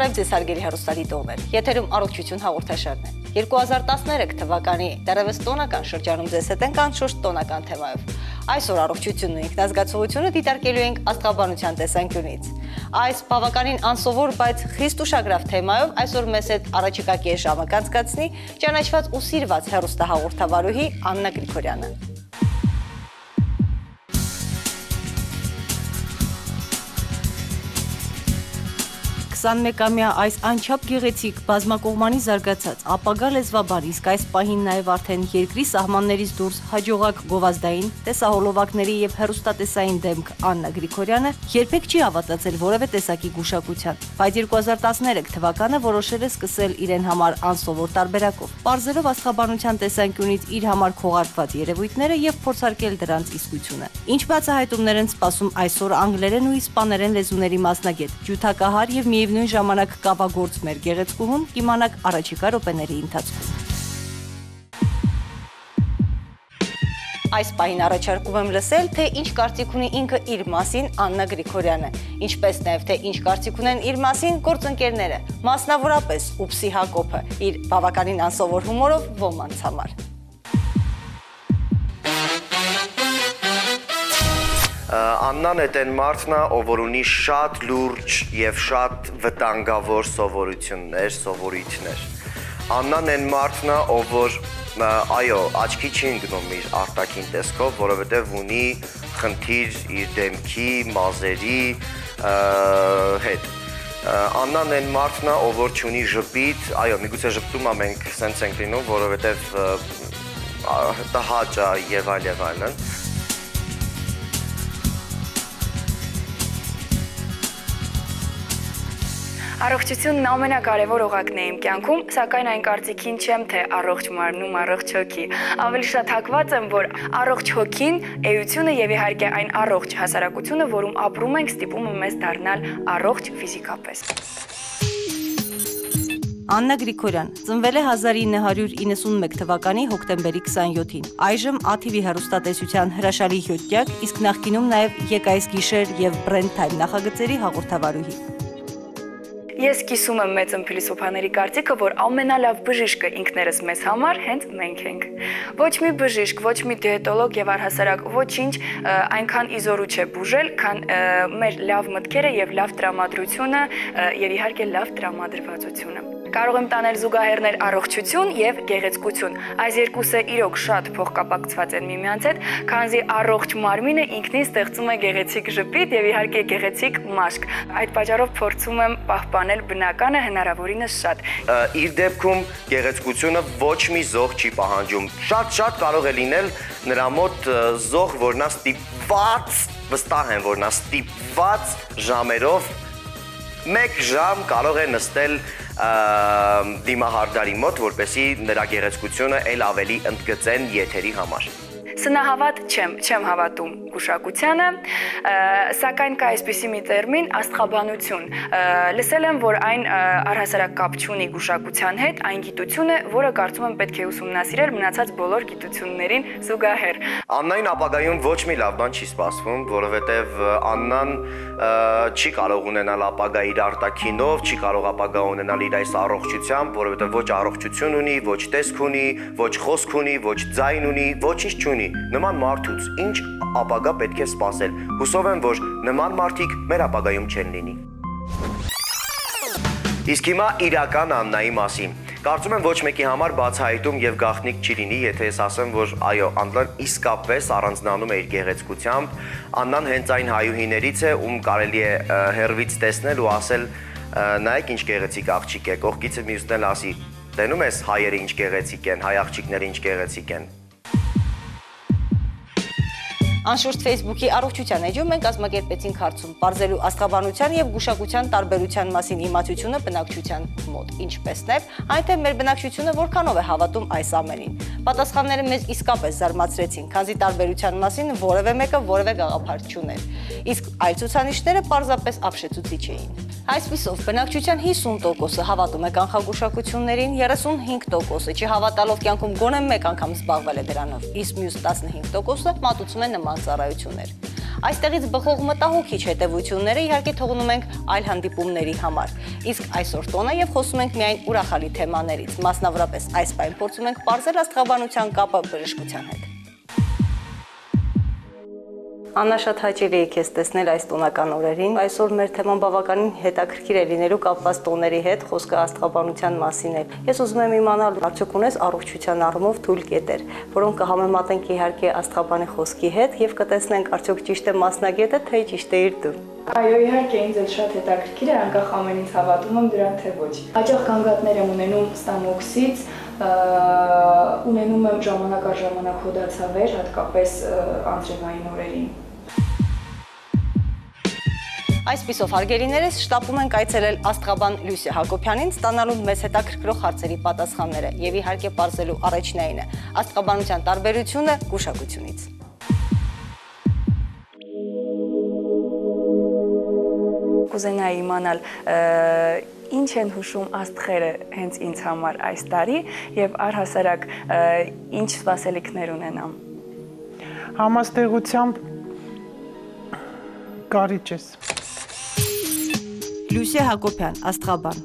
Բարև ձեզ հարգելի հեռուստադիտողներ, եթերում առողջություն հաղորդաշարն է։ 2013 թվականի դեռևս տոնական շրջանում ձեզ հետ ենք անշուշտ տոնական թեմայով։ Այսօր առողջությունն ու ինքնազգացողությունը դիտարկելու ենք աստղաբանության տեսանկյունից։ Այս բավականին անսովոր, բայց խիստ ուշագրավ թեմայով այսօր մեզ հետ առաջիկա կես ժամը կանցկացնի ճանաչված ու սիրված հեռուստահաղորդավարուհի Աննա Գրիգորյանը։ 21-ամյա այս անչափ գեղեցիկ բազմակողմանի զարգացած ապագա լեզվաբան, իսկ այս պահին նաև արդեն երկրի սահմաններից դուրս հաջողակ գովազդային, տեսահոլովակների եւ հեռուստատեսային դեմք Աննա Գրիգորյանը երբեք չի հավատացել որևէ տեսակի գուշակության, բայց 2013 թվականը որոշել է սկսել իրեն համար անսովոր տարբերակով, պարզելով աստղաբանության տեսանկյունից իր համար քողարկված երևույթները եւ փորձարկել դրանց իսկությունը։ Ինչ բացահայտումներ են սպասում այսօր անգլերեն ու իսպաներեն լեզուների մասնագետ, ջութակահար եւ նույն ժամանակ կավագործ մեր գեղեցկուհուն կիմանաք առաջիկա րոպեների ընթացքում։ Այս պահին առաջարկում եմ լսել, թե ինչ կարծիք ունի ինքը իր մասին Աննա Գրիգորյանը, ինչպես նաև թե ինչ կարծիք ունեն իր մասին գործընկերները, մասնավորապես Ուպսի Հակոբը, իր բավականին անսովոր հումորով ոմանց համար։ Աննան էտ են մարդն է, ով որ ունի շատ լուրջ և շատ վտանգավոր սովորույթներ։ Աննան են մարդն է, ով որ այո, աչքի չի ընկնում իր արտաքին տեսքով, որովհետև ունի խնդիր իր դեմքի, մազերի հետ։ Աննան են մարդն է, ով որ չունի ժպիտ, այո, միգուցե ժպտում մենք սենց ենք լինում, որովհետև տհաճ է և այլն։ Առողջությունն ամենակարևոր օղակն է իմ կյանքում, սակայն այն կարծիքին չեմ, թե առողջ մարմնում առողջ հոգի։ Ավելի շատ հակված եմ, որ առողջ հոգին, էությունը եւ իհարկե այն առողջ հասարակությունը, որում ապրում ենք, ստիպում է մեզ դառնալ առողջ ֆիզիկապես։ Աննա Գրիգորյան ծնվել է 1991 թվականի հոկտեմբերի 27-ին։ Այժմ ATV հեռուստատեսության հրաշալի հյոթյակ, իսկ նախկինում նաև «Եկայս գիշեր» եւ «Brand Time» նախագծերի հաղորդավարուհի։ Ես կիսում եմ մեծ փիլիսոփաների կարծիքը, որ ամենալավ բժիշկը ինքներս մեզ համար հենց մենք ենք։ Ոչ մի բժիշկ, ոչ մի դիետոլոգ եւ առհասարակ ոչինչ այնքան իզորու չէ բուժել, քան մեր լավ մտքերը եւ լավ տրամադրությունը եւ իհարկե լավ տրամադրվածությունը։ Կարող եմ տանել զուգահեռներ առողջություն եւ գեղեցկություն։ Այս երկուսը իրոք շատ փոխկապակցված են միմյանց հետ, քանզի առողջ մարմինը ինքնին ստեղծում է գեղեցիկ ժպիտ եւ իհարկե գեղեցիկ մաշկ։ Այդ պատճառով փորձում եմ պահպանել բնականը հնարավորինս շատ։ Իր դեպքում գեղեցկությունը ոչ մի զոհ չի պահանջում։ Շատ կարող է լինել նրա մոտ զոհ, որ նա ստիպված, վստահ եմ, որ նա ստիպված ժամերով 1 ժամ կարող է նստել դիմահարդարի մոտ, որպեսզի նրա գեղեցկությունը էլ ավելի ընդգծեն եթերի համար։ Սնահավատ չեմ հավատում գուշակությանը, սակայն կա այսպիսի մի տերմին աստղաբանություն։ Լսել եմ, որ այն առհասարակ կապ չունի գուշակության հետ, այն գիտություն է, որը կարծում եմ պետք է ուսումնասիրել մնացած բոլոր գիտություններին զուգահեռ։ Աննային ապագայում ոչ մի լավ բան չի սպասվում, որովհետև Աննան չի կարող ունենալ ապագա իր արտաքինով, չի կարող ապագա ունենալ իր այս առողջությամբ, որովհետև ոչ առողջություն ունի, ոչ տեսք ունի, ոչ խոսք ունի, ոչ ձայն ունի, ոչինչ չունի։ Նման մարդուց ինչ ապագա պետք է սպասել։ Հուսով եմ, որ նման մարդիկ մեր ապագայում չեն լինի։ Իսկ հիմա իրական Աննայի մասին։ Կարծում եմ ոչ մեկի համար բացահայտում եւ գաղտնիք չի լինի, եթե ես ասեմ, որ այո, Աննան իսկապես առանձնանում է իր գեղեցկությամբ։ Աննան հենց այն հայուհիներից է, ում կարելի է հեռվից տեսնել ու ասել, նայեք ինչ գեղեցիկ աղջիկ է, կողքից մյուսն էլ ասի, տենում ես հայերը ինչ գեղեցիկ են, հայ աղջիկները ինչ գեղեցիկ են։ Անշուշտ Facebook-ի առողջության էջում մենք կազմակերպեցինք հարցում պարզելու աստղաբանության եւ գուշակության տարբերության մասին իմացությունը բնակչության մոտ, ինչպես նաեւ այն թե մեր բնակչությունը որքանով է հավատում այս ամենին։ Պատասխանները մեզ իսկապես զարմացրեցին, քանզի տարբերության մասին որևէ մեկը որևէ գաղափար չուներ, իսկ այլ ցուցանիշները պարզապես ապշեցուցիչ էին։ Այսպիսով, բնակչության 50%-ը հավատում է կանխագուշակություններին, 35%-ը չհավատալով կյանքում գոնե մեկ անգամ զբաղվել է դրանով, իսկ մյուս 15%-ը մատուցում է նման ծառայություններ։ Այստեղից բխող մտահոգիչ հետևությունները իհարկե թողնում ենք այլ հանդիպումների համար։ Իսկ այսօր տոնը եւ խոսում ենք միայն ուրախալի թեմաներից, մասնավորապես այս պայն փորձում ենք պարզել աստղաբանության կապը բժշկության հետ։ Աննա, շատ հաճելի է քեզ տեսնել այս տոնական օրերին։ Այսօր մեր թեման բավականին հետաքրքիր է լինելու կապված տոների հետ, խոսքը աստղաբանության մասին է։ Ես ուզում եմ իմանալ, արդյոք ունես առողջության առումով թույլ կետեր, որոնք կհամեմատենք իհարկե աստղաբանի խոսքի հետ եւ կտեսնենք արդյոք ճիշտ է մասնագետը, թե ճիշտ է իր դու։ Այո, իհարկե ինձ էլ շատ հետաքրքիր է, անկախ ամենից հավատում եմ դրան, թե ոչ։ Հաճախ գանգատներ եմ ունենում ստամոքսից, ունենում եմ ժամանակ առ ժամանակ հոդացավեր, հատկապես անձրևային օրերին։ Այսպիսով, հարգելիներս, շտապում ենք այցելել աստղաբան Լյուսիա Հակոբյանին, ստանալու մեզ հետաքրքրող հարցերի պատասխանները եւ իհարկե պարզելու առաջնայինը աստղաբանության տարբերությունը գուշակությունից։ Կուզենայի իմանալ ինչ են հուշում աստղերը հենց ինձ համար այս տարի եւ առհասարակ ինչ սպասելիքներ ունենամ։ Համաստեղությամբ կարիճես։ Լյուսիա Հակոբյան, աստղաբան։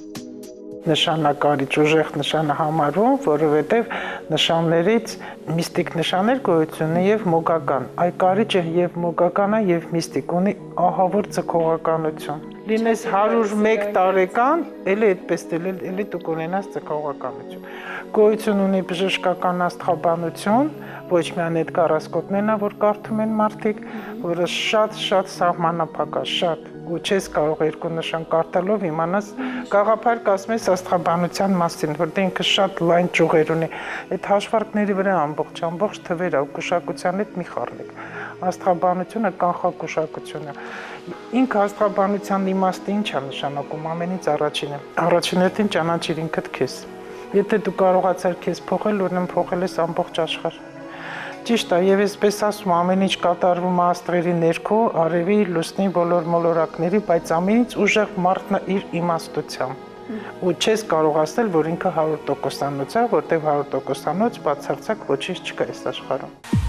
Նշանակարիչ ուժեղ նշանը համարվում, որովհետև նշաններից միստիկ նշաներ գոյություն ունի եւ մոգական։ Այ կարիճը եւ մոգականը եւ միստիկ ունի ահավոր ձգողականություն։ Լինես 101 տարեկան, էլի այդպես էլի դու կունենաս ձգողականություն։ Գոյություն ունի բժշկական աստղաբանություն, ոչ միայն այդ կարասկոպներն, որ կարդում են մարդիկ, որը շատ սահմանափակ է, շատ ու չես կարող երկու նշան կարդալով իմանաս գաղափար կասմես աստղաբանության մասին, որտեղ ինքը շատ լայն ճյուղեր ունի։ Այդ հաշվարկների վրա ամբողջ թվեր ու գուշակության հետ մի խառնեք։ Աստղաբանությունը կանխագուշակություն է։ Ինքը աստղաբանության իմաստը ինչ է նշանակում, ամենից առաջինը։ Առաջին հերթին ճանաչիր ինքդ քեզ։ Եթե դու կարողացար քեզ փոխել, ուրեմն փոխել ես ամբողջ աշխարհ։ Ճիշտ է, եւ այսպես ասում ամեն ինչ կատարվում է աստղերի ներքո, արևի, լուսնի բոլոր մոլորակների, բայց ամենից ուժեղ մարդն է իր իմաստությամբ։ Ու չես կարող ասել, որ ինքը 100%-անոց է, որտեղ 100%-անոց բացարձակ ոչինչ չկա այս աշխարհում։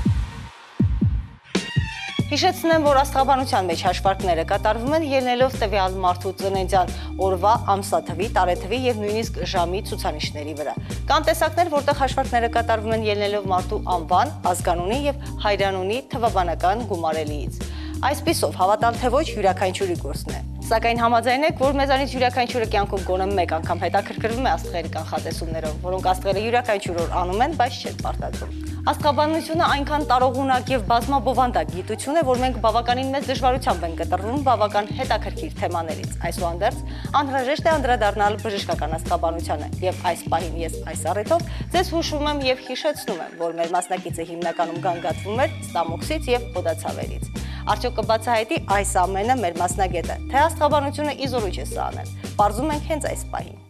Հիշեցնեմ, որ աստղաբանության մեջ հաշվարկները կատարվում են ելնելով տվյալ մարդու ծննդյան օրվա, ամսաթվի, տարեթվի եւ նույնիսկ ժամի ցուցանիշների վրա։ Կան տեսակներ, որտեղ հաշվարկները կատարվում են ելնելով մարդու անվան, ազգանունի եւ հայրանունի թվաբանական գումարելիից։ Այսպիսով, հավատալ թե ոչ յուրաքանչյուրի գործն է։ Սակայն համաձայն եք, որ մեզանից յուրաքանչյուրը կյանքում գոնե մեկ անգամ հետաքրքրվում է աստղերի կանխատեսումներով, որոնք աստղերը յուրաքանչյուր օր անում են, բայց չեն պարտադրում։ Աստղաբանությունը այնքան տարողունակ եւ բազմաբովանդակ գիտություն է, որ մենք բավականին մեծ դժվարությամբ ենք կտրվում բավական հետաքրքիր թեմաներից։ Այսուհանդերձ, անհրաժեշտ է անդրադառնալ բժշկական աստղաբանությանը, եւ այս պահին ես այս առիթով ձեզ հուշում եմ եւ հիշեցնում եմ, որ մեր մասնակիցը հիմնականում գանգատվում էր ստամոքսից եւ հոդացավերից։ Արդյոք կբացահայտի այս ամենը մեր մասնագետը, թե աստղաբանությունը իզորու չէ սա անել։ Պարզում ենք հենց այս պահին։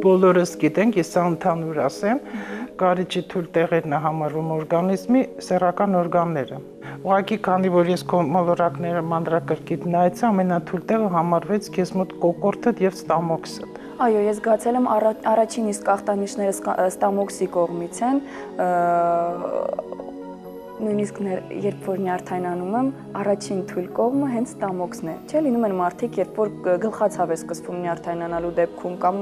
Բոլորս գիտենք, ես ընդհանուր ասեմ, կարիճի թույլ տեղերն է համարվում օրգանիզմի սեռական օրգանները։ Ուղղակի քանի որ ես քո մոլորակները մանրակրկիտ նայեցի, ամենաթույլ տեղը համարվեց քեզ մոտ կոկորդդ եւ ստամոքսդ։ Այո, ես զգացել եմ առաջին իսկ ախտանիշները ստամոքսի կողմից են, նույնիսկ երբ որ նյարդայնանում եմ, առաջին թույլ կողմը հենց ստամոքսն է։ Չէ, լինում են մարդիկ, երբ որ գլխացավ է սկսվում նյարդայնանալու դեպքում կամ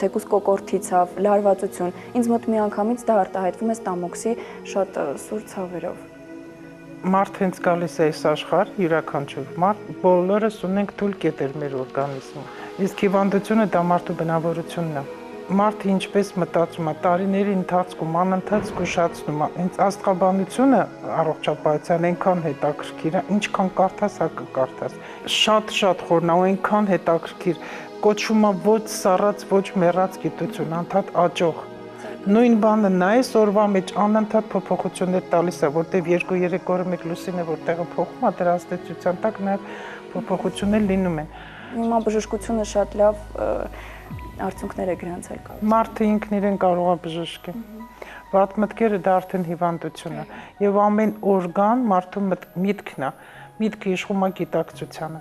թեկուզ կոկորդի ցավ, լարվածություն, ինձ մոտ միանգամից դա արտահայտվում է ստամոքսի շատ սուր ցավերով։ Մարդ հենց գալիս է այս աշխարհ, յուրաքանչյուր մարդ, բոլորս ունենք թույլ կետեր մեր օրգանիզմում։ Իսկ հիվանդությունը դա մարդու բնավորությունն է։ Մարդը ինչպես մտածում է, տարիների ընթացքում անընդհատ զգուշացնում է, հենց աստղաբանությունը առողջապահության այնքան հետաքրքիր է, ինչքան կարդաս, հա կկարդաս։ Շատ խորն է, այնքան հետաքրքիր, կոչվում է ոչ սառած, ոչ մեռած գիտություն, անդադ աճող։ Նույն բանը նայես օրվա մեջ անընդհատ փոփոխություններ տալիս է, որտեղ 2-3 օրը մեկ լուսին է, որտեղը փոխվում է, դրա ազդեցության տակ նաև փոփոխություններ լինում են։ Հիմա բժշկությունը շատ լավ արդյունքներ է գրանցել կարող։ Մարդը ինքն իրեն կարող է բժշկել։ Վատ մտքերը դա արդեն հիվանդություն է։ Եվ ամեն օրգան մարդու միտքն է, միտքը իշխում է գիտակցությանը։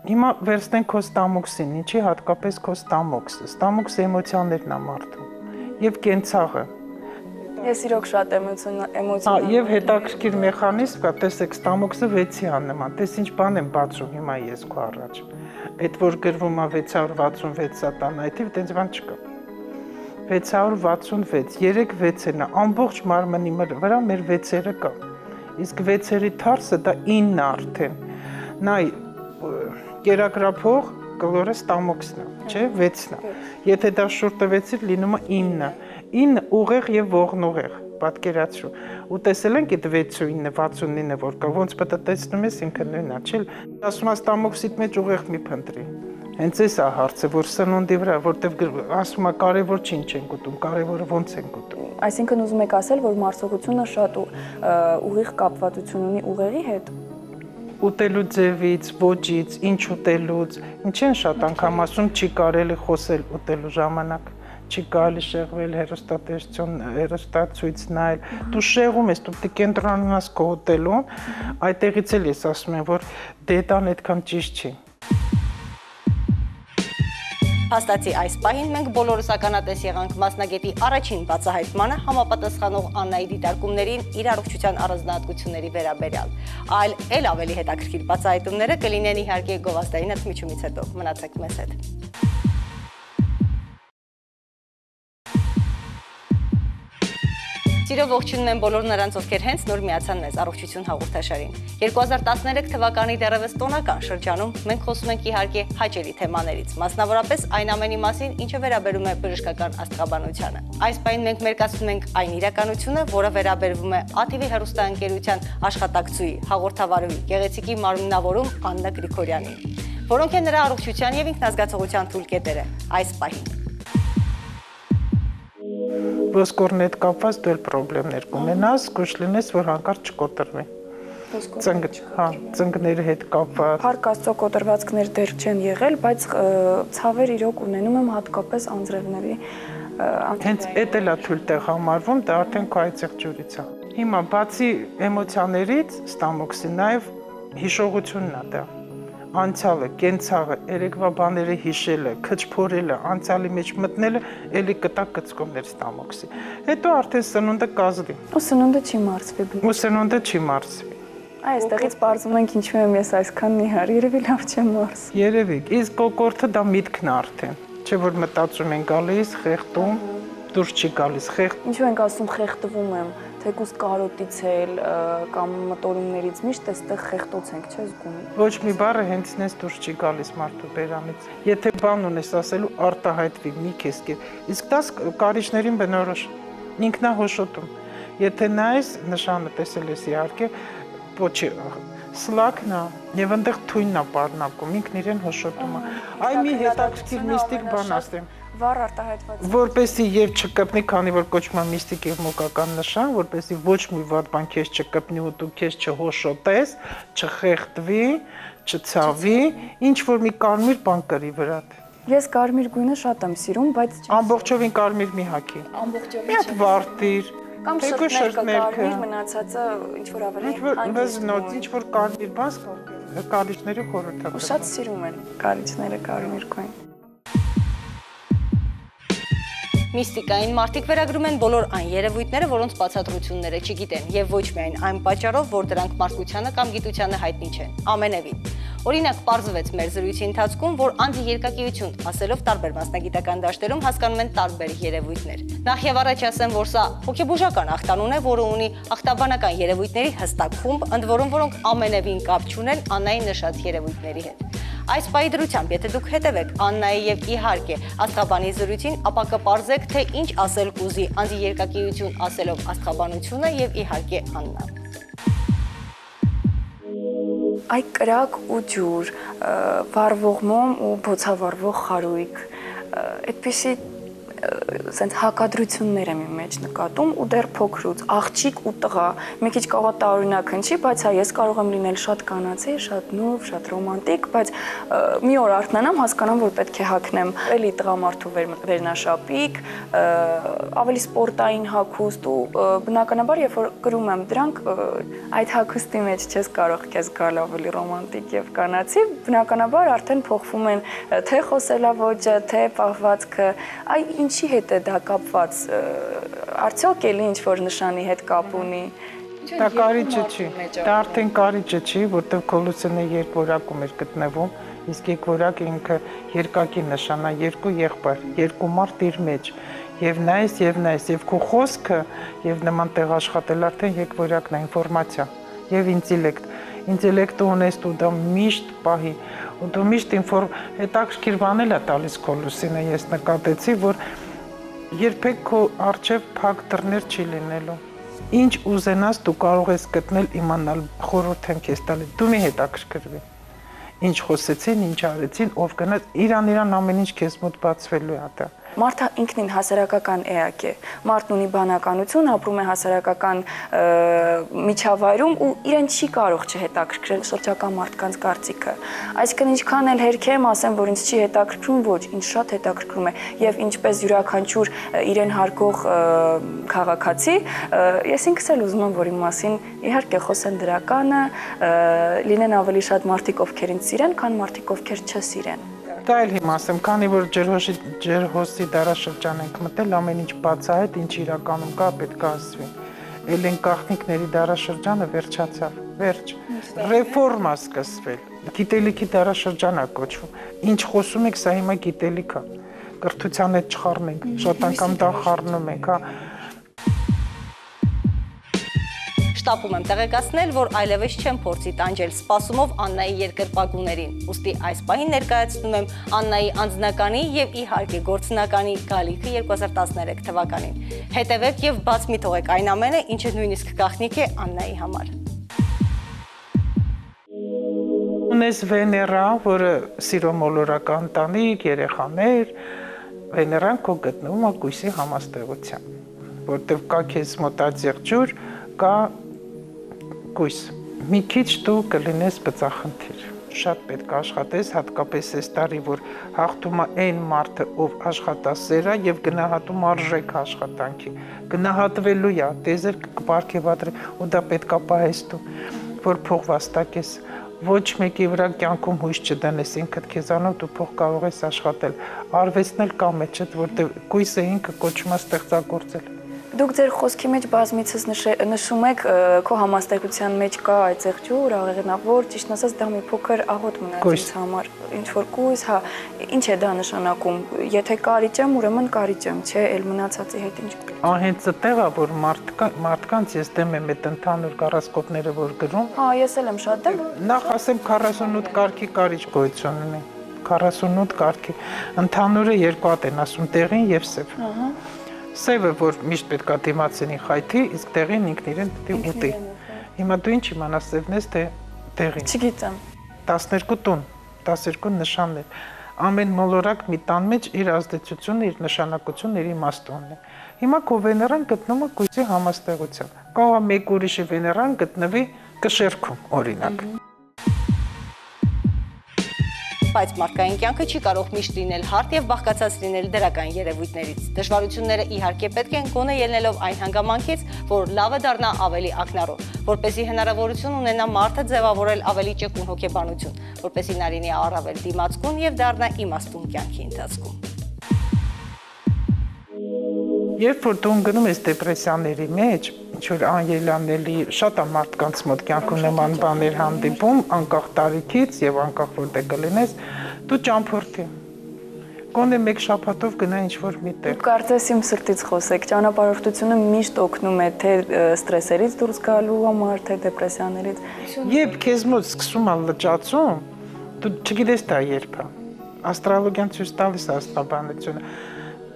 Հիմա վերցնենք քո ստամոքսին, ինչի հատկապես քո ստամոքսը։ Ստամոքսը էմոցիաներն է մարդու եւ կենցաղը։ Ես իրոք շատ էմոցիոնալ։ Եվ հետաքրքիր մեխանիզմ կա, տեսեք, ստամոքսը 6-ի աննման, տես ինչ բան եմ բացում հիմա ես քո առաջ։ Այդ որ գրվում է 666 սատանայթիվ, տենց բան չկա։ 666, 3-6-ն է, ամբողջ մարմնի վրա մեր 6-երը կա։ Իսկ 6-երի թարսը դա 9 արդեն։ Նայ, կերակրափող կլորը ստամոքսն է, չէ, 6-ն է։ Եթե դա շուրջ տվեցիր, լինում է 9-ը։ 9 ուղեղ եւ ողնուղեղ, պատկերացրու։ Ու տեսել ենք այդ 6-9, 69-ը որ կա, ոնց պետք է տեսնում ես ինքը նույնն է, չէ՞։ Ասում ես ստամոքսիդ մեջ ուղեղ մի փնտրի։ Հենց էս է հարցը, որ սնունդի վրա, որտեվ ասում է կարևոր չի ինչ ենք ուտում, կարևորը ոնց ենք ուտում։ Այսինքն ուզում եք ասել, որ մարսողությունը շատ ուղիղ կապվածություն ունի ուղեղի հետ։ Ուտելու ձևից, ոճից, ինչ ուտելուց, ինչ են շատ անգամ ասում, չի կարելի խոսել ուտելու ժամանակ, չի կարելի շեղվել հեռուստացույց նայել, դու շեղում ես, դու կենտրոնանում ես քո ուտելուն, այդտեղից էլ ես ասում եմ, որ դետան այդքան ճիշտ չի։ Հաստատի այս պահին մենք բոլորս ականատես եղանք մասնագետի առաջին բացահայտմանը համապատասխանող Աննայի դիտարկումներին իր առողջության առանձնահատկությունների վերաբերյալ։ Այլ էլ ավելի հետաքրքիր բացահայտումները կլինեն իհարկե գովազդային ընդմիջումից հետո։ Մնացեք մեզ հետ։ Սիրով ողջունում եմ բոլոր նրանց, ովքեր հենց նոր միացան մեզ առողջություն հաղորդաշարին։ 2013 թվականի դեռևս տոնական շրջանում մենք խոսում ենք իհարկե հաճելի թեմաներից, մասնավորապես այն ամենի մասին, ինչը վերաբերում է բժշկական աստղաբանությանը։ Այս պահին մենք մերկացնում ենք այն իրականությունը, որը վերաբերվում է ATV հեռուստաընկերության աշխատակցուի, հաղորդավարուի, գեղեցիկի մարմնավորում Աննա Գրիգորյանին, որոնք են նրա առողջության եւ ինքնազգացողության թույլկետերը այս պահին։ Ոսկորն հետ կապված դու էլ պրոբլեմներ կունենաս, գույշ լինես, որ հանկարծ չկոտրվի։ Ծնկների հետ կապված։ Փառք Աստծո կոտրվածքներ դեռ չեն եղել, բայց ցավեր իրոք ունենում եմ հատկապես անձրևների Հենց էդ էլ է թույլ տեղ համարվում, դա արդեն քո այծեղ ջուրից է։ Հիմա բացի էմոցիաներից, ստամոքսի նաև հիշողությունն է դա։ Անցյալը, կենցաղը, երեկվա բաները հիշելը, քչփորելը, անցյալի մեջ մտնելը, էլի կտա կծկումներ ստամոքսի։ Հետո արդեն սնունդը կազդի։ Ու սնունդը չի մարսվի։ Ու սնունդը չի մարսվի։ Այստեղից բարձում ենք ինչու եմ ես այսքան նիհար, երևի լավ չեմ մարսում։ Երևի, իսկ կոկորտը դա միտքն է արդեն, չէ որ մտածում են գալիս, խեղդում, դուրս չի գալիս, խեղդ։ Ինչու ենք ասում խեղդվում եմ, թեկուզ կարոտից էլ կամ մտորումներից միշտ այստեղ խեղդոց ենք, չէ՞ զգում։ Ոչ մի բառը հենց նես դուրս չի գալիս մարդու բերանից։ Եթե բան ունես ասելու, արտահայտվի, մի քեսկեր։ Իսկ դա կարիճներին բնորոշ, ինքնահոշոտում։ Եթե նայես, նշանը տեսել ես իհարկե, ոչի սլակն է եւ այնտեղ թույնն է պարունակում, ինքն իրեն հոշոտում է։ Այ մի հետաքրքիր միստիկ բան ասեմ։ Վառ արտահայտված։ Որպեսզի եւ չկպնի, քանի որ կոչվում է միստիկ եւ մոգական նշան, որպեսզի ոչ մի վատ բան քեզ չկպնի ու դու քեզ չհոշոտես, չխեղդվի, չցավի, ինչ որ մի կարմիր բան կրի վրատ։ Ես կարմիր գույնը շատ եմ սիրում, բայց ամբողջովին կարմիր մի հագի։ ամբողջովին մի հատ վարտիր։ Կամ շրթներքը մնացածը ինչ որ ավելի հանգիստ, ինչ որ կարմիր բաց կարիճների խորհրդակը։ Ու շատ սիրում են կարիճները կարմիր գույն։ Միստիկային մարդիկ վերագրում են բոլոր այն երևույթները, որոնց բացատրությունները չգիտեն, եւ ոչ միայն այն պատճառով, որ դրանք մարդկությանը կամ գիտությանը հայտնի չեն։ Ամենևին։ Օրինակ, պարզվեց մեր զրույցի ընթացքում, որ անձի երկակիություն ասելով տարբեր մասնագիտական դաշտերում հասկանում են տարբեր երևույթներ։ Նախ եւ առաջ ասեմ, որ սա հոգեբուժական ախտանուն է, որը ունի ախտաբանական երևույթների հստակ խումբ, ընդ որում որոնք ամենևին կապ չունեն Աննայի նշած երևույթների հետ։ Այս պահի դրությամբ, եթե դուք հետևեք Աննայի եւ իհարկե աստղաբանի զրույցին, ապա կպարզեք, թե ինչ ասել կուզի անձի երկակիություն ասելով աստղաբանությունը եւ իհարկե Աննան։ Այ կրակ ու ջուր, վառվող մոմ ու բոցավառվող խարույկ, այդպիսի սենց հակադրություններ եմ իմ մեջ նկատում ու դեռ փոքրուց աղջիկ ու տղա մի քիչ կարող է տարօրինակ հնչի, բայց հա ես կարող եմ լինել շատ կանացի, շատ նուրբ, շատ ռոմանտիկ, բայց մի օր արթնանամ, հասկանամ, որ պետք է հագնեմ էլի տղամարդու վերնաշապիկ, ավելի սպորտային հագուստ ու բնականաբար երբ որ կրում եմ դրանք, այդ հագուստի մեջ չես կարող քեզ գալ ավելի ռոմանտիկ եւ կանացի, բնականաբար արդեն փոխվում են թե խոսելավոճը, թե պահվածքը, այ ինչի հետ է դա կապված, արդյոք էլի ինչ որ նշանի հետ կապ ունի։ Դա կարիճը չի, դա արդեն կարիճը չի, որտեղ քո լուսինը երկվորակում էր գտնվում, իսկ երկվորակը ինքը երկակի նշանա, երկու եղբայր, երկու մարդ իր մեջ, եւ նայես, եւ քո խոսքը եւ նման տեղ աշխատել արդեն երկվորակն է, ինֆորմացիա եւ ինտելեկտը ունես դու դա միշտ պահի, ու դու միշտ հետաքրքիր բանել է տալիս քո լուսինը, ես նկատեցի, որ երբեք քո առջև փակ դռներ չի լինելու։ Ինչ ուզենաս դու կարող ես գտնել, իմանալ, խորհուրդ եմ քեզ տալի, դու մի հետաքրքրվի։ Ինչ խոսեցին, ինչ արեցին, ով գնաց, իրան ամեն ինչ քեզ մոտ բացվելու է դա։ Մարդը ինքնին հասարակական էակ է։ Մարդն ունի բանականություն, ապրում է հասարակական միջավայրում ու իրեն չի կարող չհետաքրքրել շրջակա մարդկանց կարծիքը։ Այսինքն ինչքան էլ հերքեմ, ասեմ, որ ինձ չի հետաքրքրում, ոչ, ինձ շատ հետաքրքրում է եւ ինչպես յուրաքանչյուր իրեն հարգող քաղաքացի, ես ինքս էլ ուզում եմ, որ իմ մասին իհարկե խոսեն դրականը, լինեն ավելի շատ մարդիկ, ովքեր ինձ սիրեն, քան մարդիկ, ովքեր չսիրեն։ Դա էլ հիմա ասեմ, քանի որ ջրհոսի դարաշրջան ենք մտել, ամեն ինչ բացահայտ, ինչ իրականում կա, պետք է ասվի։ Էլ են գաղտնիքների դարաշրջանը վերջացավ, վերջ։ Ռեֆորմա սկսվել։ Գիտելիքի դարաշրջան է կոչվում։ Ինչ խոսում եք, սա հիմա գիտելիք է։ Կրթության հետ չխառնենք, շատ անգամ դա խառնում ենք, հա։ Շտապում եմ տեղեկացնել, որ այլևս չեմ փորձի տանջել սպասումով Աննայի երկրպագուներին։ Ուստի այս պահին ներկայացնում եմ Աննայի անձնականի եւ իհարկե գործնականի գալիքը 2013 թվականին։ Հետևեք եւ բաց մի թողեք այն ամենը, ինչը նույնիսկ գաղտնիք է Աննայի համար։ Ունես Վեներա, որը սիրո մոլորական տանիք, երեխաներ, Վեներան քո գտնվում է կույսի համաստեղության, որտեղ կա քեզ մոտ աջեղջյուր, կա կույս, մի քիչ դու կլինես բծախնդիր, շատ պետք է աշխատես, հատկապես այս տարի, որ հաղթում է այն մարդը, ով աշխատասեր է եւ գնահատում արժեք աշխատանքի, գնահատվելու է, տեզեր կպարգևատրի, ու դա պետք է պահես դու, որ փող վաստակես, ոչ մեկի վրա կյանքում հույս չդնես, ինքդ քեզանով դու փող կարող ես աշխատել, արվեստն էլ կա մեջդ, որտեղ կույսը ինքը կոչվում է ստեղծագործել։ Դուք ձեր խոսքի մեջ բազմիցս նշում եք, քո համաստեղության մեջ կա այծեղջյուր, աղեղնավոր, ճիշտն ասած դա մի փոքր աղոտ մնաց ինձ համար, ինչ որ կույս, հա, ինչ է դա նշանակում, եթե կարիճ եմ, ուրեմն կարիճ եմ, չէ, էլ մնացածի հետ ինչ։ Հենց այդտեղ է, որ մարդկանց ես դեմ եմ այդ ընդհանուր գարասկոպները, որ գրում։ Հա, ես էլ եմ շատ դեմ։ Նախ ասեմ 48 կարգի կարիճ գոյություն ունի, 48 կարգի, ընդհանուրը երկու հատ են ասում, տեղին եւ սև։ Սևը, որ միշտ պետք է դիմացինի խայթի, իսկ տեղին ինքն իրեն պետք է ուտի։ Հիմա դու ինչ իմանաս սևնես թե տեղին։ Չգիտեմ։ 12 տուն, 12 նշաններ։ Ամեն մոլորակ մի տան մեջ իր ազդեցությունը, իր նշանակությունը, իր իմաստը ունի։ Հիմա քո Վեներան գտնվում է կույսի համաստեղությամբ։ Կարող է մեկ ուրիշի Վեներան գտնվի կշերքում, օրինակ։ Բայց մարդկային կյանքը չի կարող միշտ լինել հարթ եւ բաղկացած լինել դրական երևույթներից։ Դժվարությունները իհարկե պետք են գոնե ելնելով այն հանգամանքից, որ լավը դառնա ավելի ակնառու, որպեսզի հնարավորություն ունենա մարդը ձևավորել ավելի ճկուն հոգեբանություն, որպեսզի նա լինի առավել դիմացկուն եւ դառնա իմաստուն կյանքի ընթացքում։ Երբ որ դու գնում ես դեպրեսիաների մեջ, ինչ-որ անելանելի շատ է մարդկանց մոտ կյանքում նման բաներ հանդիպում, անկախ տարիքից եւ անկախ որտեղ կլինես, դու ճամփորդի։ Գոնե մեկ շաբաթով գնա ինչ-որ միտեղ։ Կարծես իմ սրտից խոսեք, ճանապարհորդությունը միշտ օգնում է թե ստրեսերից դուրս գալու համար, թե դեպրեսիաներից։ Երբ քեզ մոտ սկսում է լճացում, դու չգիտես դա երբ է։ Աստրոլոգիան ցույց տալիս է աստաբանությունը։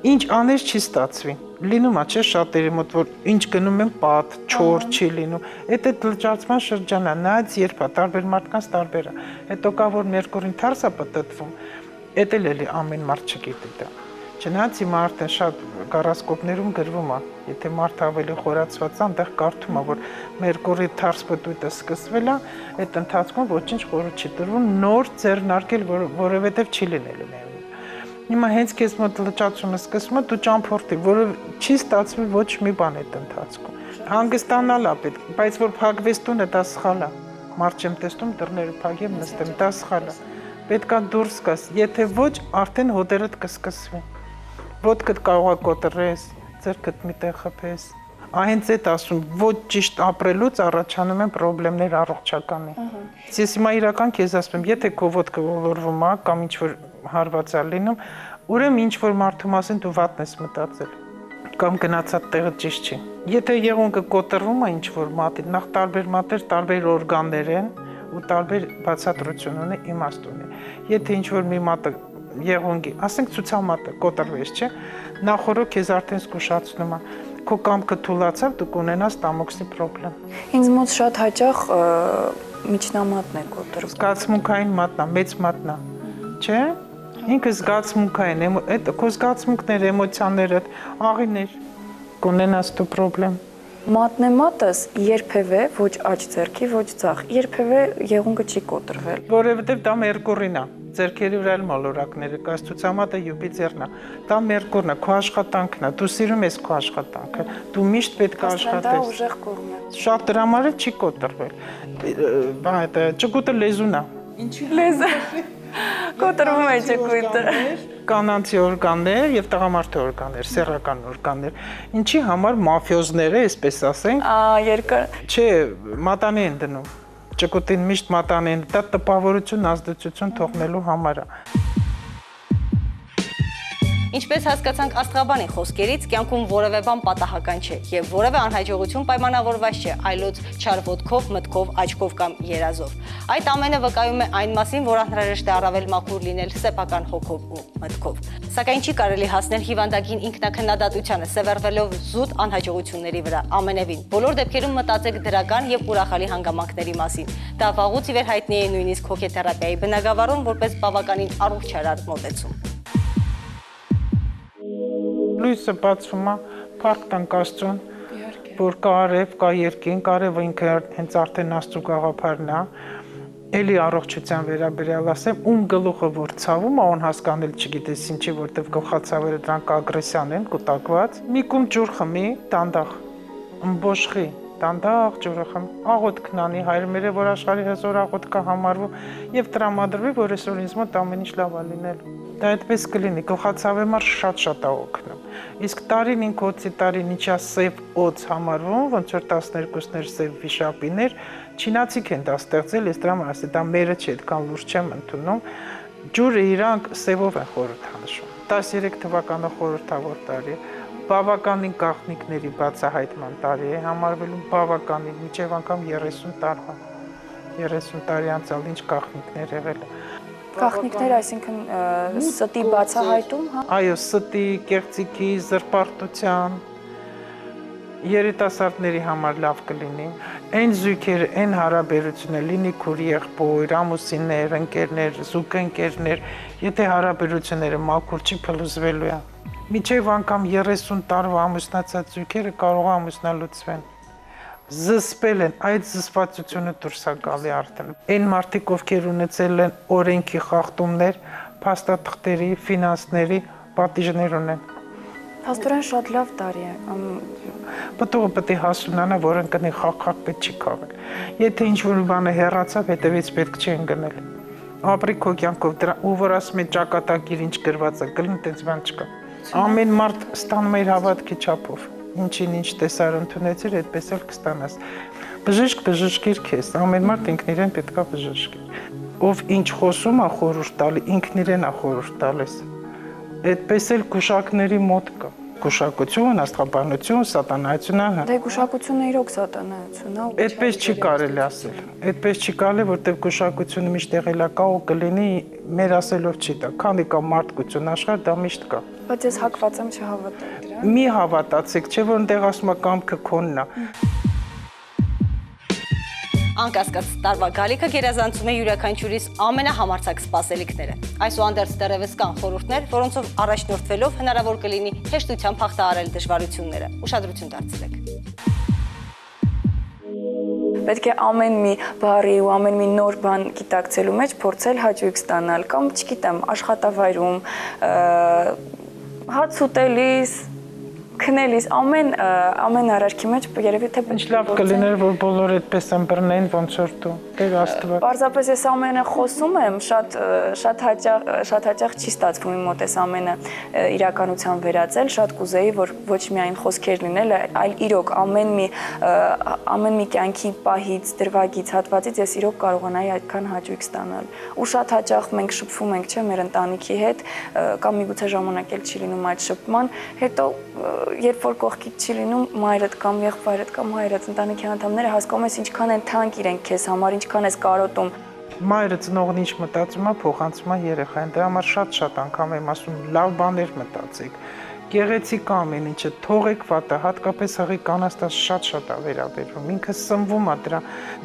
Ինչ անես չի ստացվի։ Լինում է, չէ, շատերի մոտ, որ ինչ գնում են պատ, չոր չի լինում։ Այդ լճացման շրջանը, նայած երբ է, տարբեր մարդկանց տարբեր է։ Հետո կա, որ Մերկուրին թարս է պտտվում, էդ էլի ամեն մարդ չգիտի դա։ Չնայած հիմա արդեն շատ գարասկոպներում գրվում է, եթե մարդը ավելի խորացված է, այնտեղ կարդում է, որ Մերկուրի թարս պտույտը սկսվել է, այդ ընթացքում ոչինչ խորհուրդ չի տրվում նոր ձեռնարկել, որովհետև չի լինելու միայն։ Հիմա հենց քեզ մոտ լճացումը սկսվում է, դու ճամփորդի, որը չի ստացվի ոչ մի բան այդ ընթացքում։ Հանգստանալ է պետք, բայց որ փակվես տունը, դա սխալ է։ Մարդ չեմ տեսնում, դռները փակեմ, նստեմ, դա սխալ է։ Պետք է դուրս գաս, եթե ոչ, արդեն հոտերդ կսկսվի։ Ոտքդ կարող է կոտրես, ձերքդ մի տեղ խփես։ Այնց այդ ասում, ոչ ճիշտ ապրելուց առաջանում են խնդիրներ առողջականի։ Ես հիմա իրական քեզ ասում եմ, եթե քո ոտքը ոլորվում է կամ ինչ-որ հարված է լինում, ուրեմն ինչ-որ մարդու մասին դու վատն ես մտածել կամ գնացած տեղը ճիշտ չի։ Եթե եղունգը կոտրվում է ինչ-որ մատի, նախ տարբեր մատեր, տարբեր օրգաններ են ու տարբեր բացատրություն ունի, իմաստ ունի։ Եթե ինչ-որ մի մատը եղունգի, ասենք ցուցամատը կոտրվեց, չէ՞, նախորդ քեզ արդեն զգուշացնում է, քո կամքը թուլացավ, դու կունենաս տամոքսի խնդրեմ։ Ինձ մոտ շատ հաճախ միջնամատն է կոտրվում։ Զգացմունքային մատնա, մեծ մատնա, չէ՞։ Ինքը զգացմունքային, այդ քո զգացմունքները, էմոցիաները, աղիներ կունենաս դու խնդրեմ։ Մատնեմատս երբևէ ոչ աջ ձեռքի, ոչ ձախ, երբևէ եղունգը չի կոտրվել։ Որովհետև դա մերկուրին է, ձեռքերի վրա էլ մոլորակները կա, ցուցամատը Յուպիտերն է, դա մերկուրն է, քո աշխատանքն է, դու սիրում ես քո աշխատանքը, դու միշտ պետք է աշխատես։ Դա ուժեղ կողմ է։ Շատ դրա համար չի կոտրվել։ Այդ ճկուտը լեզուն է։ Ինչի լեզը։ Կոտրվում է ճկուտը։ Կանանցի օրգաններ եւ տղամարդու օրգաններ, սեռական օրգաններ։ Ինչի համար մաֆիոզները, այսպես ասենք, երկար։ Չէ, մատանի են դնում։ Ճկուտին միշտ մատանի են, դա տպավորություն, ազդեցություն թողնելու համար է։ Ինչպես հասկացանք Աստղաբանի խոսքերից, կյանքում որևէ բան պատահական չէ եւ որևէ անհաջողություն պայմանավորված չէ այլոց չար ոտքով, մտքով, աչքով կամ երազով։ Այդ ամենը վկայում է այն մասին, որ անհրաժեշտ է առավել մաքուր լինել սեփական հոգով ու մտքով։ Սակայն չի կարելի հասնել հիվանդագին ինքնաքննադատությանը, սևեռվելով զուտ անհաջողությունների վրա։ Ամենևին, բոլոր դեպքերում մտածեք դրական եւ ուրախալի հանգամանքների մասին։ Դա վաղուց ի վեր հայտնի է նույնիսկ հոգեթերապիայի բնագավառում որպես բավականին առողջարար մոտեցում։ Լույսը բացվում է, փառք տանք Աստծուն, որ կա արև, կա երկինք, արևը ինքը հենց արդեն Աստծո գաղափարն է, էլի առողջության վերաբերյալ ասեմ, ում գլուխը որ ցավում է, ուն հասկանել չգիտես ինչի, որտեվ գլխացավերը դրանք ագրեսիան են, կուտակված, մի կում ջուր խմի, դանդաղ, ըմբոշխի, դանդաղ ջուրը խմի, աղոթք նանի, հայրմերը, որ աշխարհի հզոր աղոթք համարվում եւ տրամադրվի, որ այսօր ինձ մոտ ամեն ինչ լավ է լինելու։ Դա այդպես կլինի, գլխացավի մար շատ է օգնում։ Իսկ տարին ինք օծի տարին ինչա սև օծ համարվում, ոնց որ 12-ներ սև վիշապիներ, չինացիք են դա ստեղծել, ես դրա համար ասի, դա մերը չի, այդքան լուրջ չեմ ընդունում։ Ջուրը իրանք սևով են խորհրդանշում։ 13 թվականը խորհրդավոր տարի է, բավականին գաղտնիքների բացահայտման տարի է, համարվելու բավականին, մինչև անգամ 30 տարվա։ 30 տարի անցյալ ինչ գաղտնիքներ եղել է։ Գաղտնիքներ, այսինքն ստի բացահայտում, հա։ Այո, ստի, կեղծիքի, զրպարտության, երիտասարդների համար լավ կլինի։ Այն զույգերը, այն հարաբերությունը, լինի քուր եղբոր, ամուսիններ, ընկերներ, զուգընկերներ, եթե հարաբերությունները մաքուր չի, փլուզվելու է։ Մինչև անգամ 30 տարվա ամուսնացած զույգերը կարող է ամուսնալուծվեն։ Զսպել են, այդ զսպվածությունը դուրս է գալի արդեն։ Այն մարդիկ, ովքեր ունեցել են օրենքի խախտումներ, փաստաթղթերի, ֆինանսների պատիժներ ունեն։ Փաստորեն շատ լավ տարի է։ Պտուղը պետք է հասունանա, որ ընկնի խախ պետք չի քաղել։ Եթե ինչ-որ բանը հեռացավ, հետևից պետք չի ընկնել։ Ապրի քո կյանքով դրա, ու որ ասում է ճակատագիր ինչ գրված է, գլին տենց բան չկա։ Ամեն մարդ ստանում է իր հավատքի չափով։ Ինչին ինչ տեսար ընդունեցիր, այդպես էլ կստանաս։ Բժիշկ բժշկիր քեզ, ամեն մարդ ինքն իրեն պետք է բժշկի։ Ով ինչ խոսում է խորհուրդ տալի, ինքն իրեն է խորհուրդ տալիս։ Այդպես էլ գուշակների մոտ կա։ Գուշակություն, աստղաբանություն, սատանայությունը։ Դե գուշակությունը իրոք սատանայությունն է։ Այդպես չի կարելի ասել։ Այդպես չի կարելի, որտեղ գուշակությունը միշտ եղել է կա ու կլինի, մեր ասելով չի տա։ Քանի կա մարդկություն աշխարհ, դա միշտ կա։ Բայց ես հակված եմ չհավատալ դրան։ Մի հավատացեք, չէ՞ որ այնտեղ ասում է կամքը քոնն է։ Անկասկած տարվա գալիքը գերազանցում է յուրաքանչյուրիս ամենահամարձակ սպասելիքները։ Այսուհանդերձ դեռևս կան խորհուրդներ, որոնցով առաջնորդվելով հնարավոր կլինի հեշտությամբ հաղթահարել դժվարությունները։ Ուշադրություն դարձրեք։ Պետք է ամեն մի բառի ու ամեն մի նոր բան գիտակցելու մեջ փորձել հաճույք ստանալ կամ, չգիտեմ, աշխատավայրում, հաց ուտելիս, քնելիս ամեն արարքի մեջ երևի թե Ինչ լավ կլիներ, որ բոլորը այդպես են բռնեն, ոնց որ դու։ Տեր Աստված։ Պարզապես ես ամենը խոսում եմ, շատ հաճախ չի ստացվում իմ մոտ էս ամենը իրականության վերածել, շատ կուզեի, որ ոչ միայն խոսքեր լինել, այլ իրոք ամեն մի կյանքի պահից, դրվագից, հատվածից ես իրոք կարողանայի այդքան հաճույք ստանալ։ Ու շատ հաճախ մենք շփվում ենք, չէ, մեր ընտանիքի հետ, կամ միգուցե ժամանակ էլ չի լինում այդ շփման, հետո երբ որ կողքից չի լինում մայրդ կամ եղբայրդ կամ հայրդ, ընտանիքի անդամները հասկանում ես ինչքան են թանկ իրենք քեզ համար, ինչքան ես կարոտում։ Մայրը ծնողն ինչ մտածում է, փոխանցում է երեխային։ Դրա համար շատ անգամ եմ ասում, լավ բաներ մտածեք։ Գեղեցիկ ամեն ինչը թողեք վատը, հատկապես հղի կանաստած շատ է վերաբերվում։ Ինքը սնվում է դրա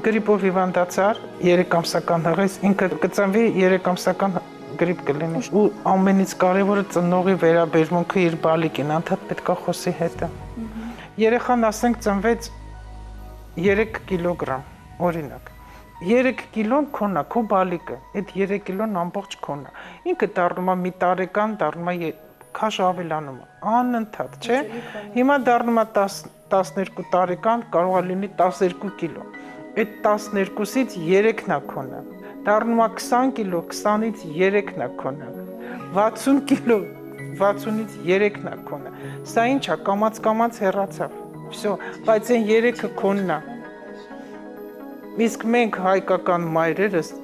գրիպով հիվանդացար, 3 ամսական հղես, ինքը կծնվի 3 ամսական գրիպ կլինի։ Ու ամենից կարևորը ծնողի վերաբերմունքը իր բալիկին, անդադ պետք է խոսի հետը։ Երեխան ասենք ծնվեց 3 կիլոգրամ, օրինակ։ 3 կիլոն քոնն է, քո բալիկը, այդ 3 կիլոն ամբողջ քոնն է։ Ինքը դառնում է մի տարեկան, դառնում է քաշ ավելանում է, անընդհատ, չէ։ Հիմա դառնում է 12 տարեկան, կարող է լինի 12 կիլո։ Այդ 12-ից 3-ն է քոնը։ Դառնում է 20 կիլո, 20-ից 3-ն է քոնը։ 60 կիլո, 60-ից 3-ն է քոնը։ Սա ինչ է, կամաց հեռացավ։ Всё, բայց այն 3-ը քոնն է։ Իսկ մենք հայկական մայրերս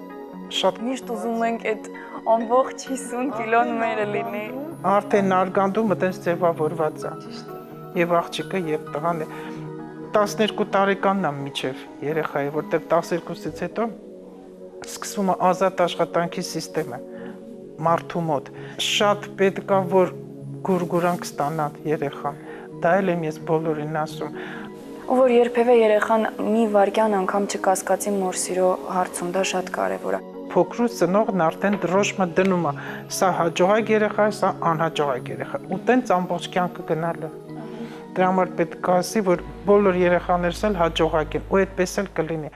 շատ Միշտ ուզում ենք այդ ամբողջ 50 կիլոն մերը լինի։ Արդեն արգանդումը տես ձևավորված է։ Եվ աղջիկը եւ տղան 12 տարեկանն է միջև երեխայի, որտեղ 12-ից հետո սկսվում է ազատ աշխատանքի համակարգը մարդու մոտ։ Շատ պետք է որ գուրգուրանք ստանա երեխան։ Դա էլ եմ ես բոլորին ասում։ Որ երբևէ երեխան մի վայրկյան անգամ չկասկածի մոր սիրո հարցում, դա շատ կարևոր է։ Փոքրուց ծնողն արդեն դրոշմը դնում է, սա հաջողակ երեխա է, սա անհաջողակ երեխա։ Ու տենց ամբողջ կյանքը գնալը։ Դրա համար պետք է ասի, որ բոլոր երեխաներս էլ հաջողակ են, ու այդպես էլ կլինի։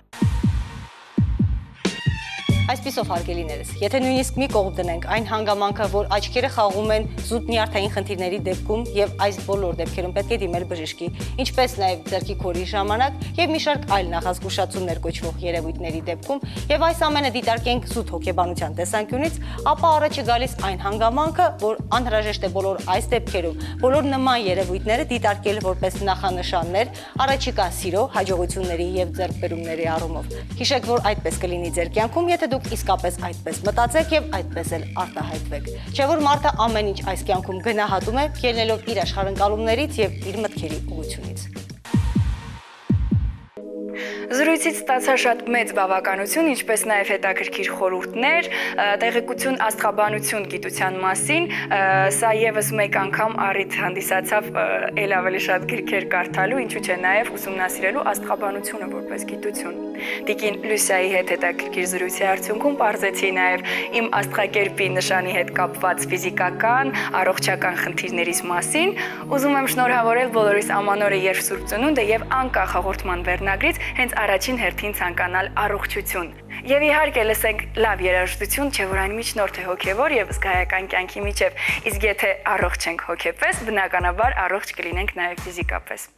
Այսպիսով հարգելիներս, եթե նույնիսկ մի կողմ դնենք այն հանգամանքը, որ աչքերը խաղում են զուտ նյարդային խնդիրների դեպքում եւ այս բոլոր դեպքերում պետք է դիմել բժշկի, ինչպես նաեւ ձեռքի քորի ժամանակ եւ մի շարք այլ նախազգուշացումներ կոչվող երևույթների դեպքում եւ այս ամենը դիտարկենք զուտ հոգեբանության տեսանկյունից, ապա առաջ է գալիս այն հանգամանքը, որ անհրաժեշտ է բոլոր այս դեպքերում բոլոր նման երևույթները դիտարկել որպես նախանշաններ առաջիկա սիրո, հաջողությունների եւ ձեռքբերումների առումով։ Հիշեք, որ այդպես կլինի ձեր կյանքում, եթե դուք իսկապես այդպես մտածեք եւ այդպես էլ արտահայտվեք։ Չէ՞ որ մարդը ամեն ինչ այս կյանքում գնահատում է, ելնելով իր աշխարհընկալումներից եւ իր մտքերի ուղղությունից։ Զրույցից ստացա շատ մեծ բավականություն, ինչպես նաև հետաքրքիր խորհուրդներ, տեղեկություն աստղաբանություն գիտության մասին, սա եւս մեկ անգամ առիթ հանդիսացավ ել ավելի շատ գրքեր կարդալու, ինչու՞ չէ նաև ուսումնասիրելու աստղաբանությունը որպես գիտություն։ Տիկին Լուսիայի հետ հետաքրքիր զրույցի արդյունքում պարզեցի նաև իմ աստղակերպի նշանի հետ կապված ֆիզիկական, առողջական խնդիրներից մասին։ Ուզում եմ շնորհավորել բոլորիս ամանորը երբ Սուրբ Ծնունդը եւ անկախ հաղորդման վերնագրից հենց առաջին հերթին ցանկանալ առողջություն։ Եվ իհարկե լսենք լավ երաժշտություն, չէ՞ որ այն միջնորդ է հոգևոր եւ զգայական կյանքի միջև։ Իսկ եթե առողջ ենք հոգեպես, բնականաբար առողջ կլինենք նաեւ ֆիզիկապես։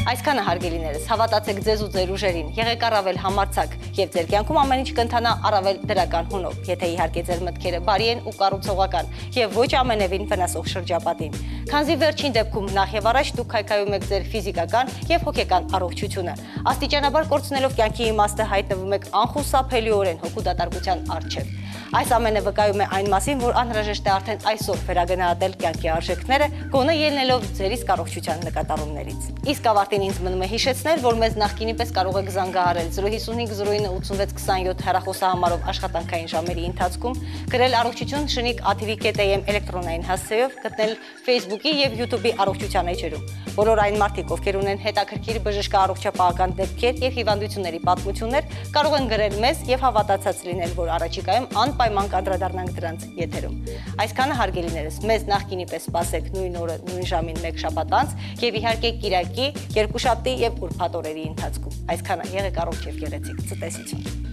Այսքանը հարգելիներս, հավատացեք ձեզ ու ձեր ուժերին, եղեք առավել համարձակ եւ ձեր կյանքում ամեն ինչ կընթանա առավել դրական հունով, եթե իհարկե ձեր մտքերը բարի են ու կառուցողական եւ ոչ ամենևին վնասող շրջապատին։ Քանզի վերջին դեպքում նախ եւ առաջ դուք քայքայում եք ձեր ֆիզիկական եւ հոգեկան առողջությունը։ Աստիճանաբար կորցնելով կյանքի իմաստը հայտնվում եք անխուսափելիորեն հոգու դատարկության առջև։ Այս ամենը վկայում է այն մասին, որ անհրաժեշտ է արդեն այսօր վերագնահատել կյանքի արժեքները, գոնե ելնելով ձեր իսկ առողջության նկատառումներից։ Իսկ ավարտին ինձ մնում է հիշեցնել, որ մեզ նախկինի պես կարող եք զանգահարել 055 09 86 27 հեռախոսահամարով աշխատանքային ժամերի ընթացքում, գրել առողջություն @tv.am էլեկտրոնային հասցեով, գտնել Facebook-ի եւ YouTube-ի առողջության էջերում։ Բոլոր այն մարդիկ, ովքեր ունեն հետաքրքիր բժշկաառողջապահական դեպքեր եւ հիվանդությունների պատմություններ, կարող են գրել մեզ եւ հավատացած լինել, որ առաջիկայում անպայման կանդրադառնանք դրանց եթերում։ Այսքանը հարգելիներս, մեզ նախկինի պես սպասեք նույն օրը, նույն ժամին մեկ շաբաթ անց եւ իհարկե կիրակի, երկուշաբթի եւ ուրբաթ օրերի ընթացքում։ Այսքանը եղեք առողջ եւ գեղեցիկ։ Ցտեսություն։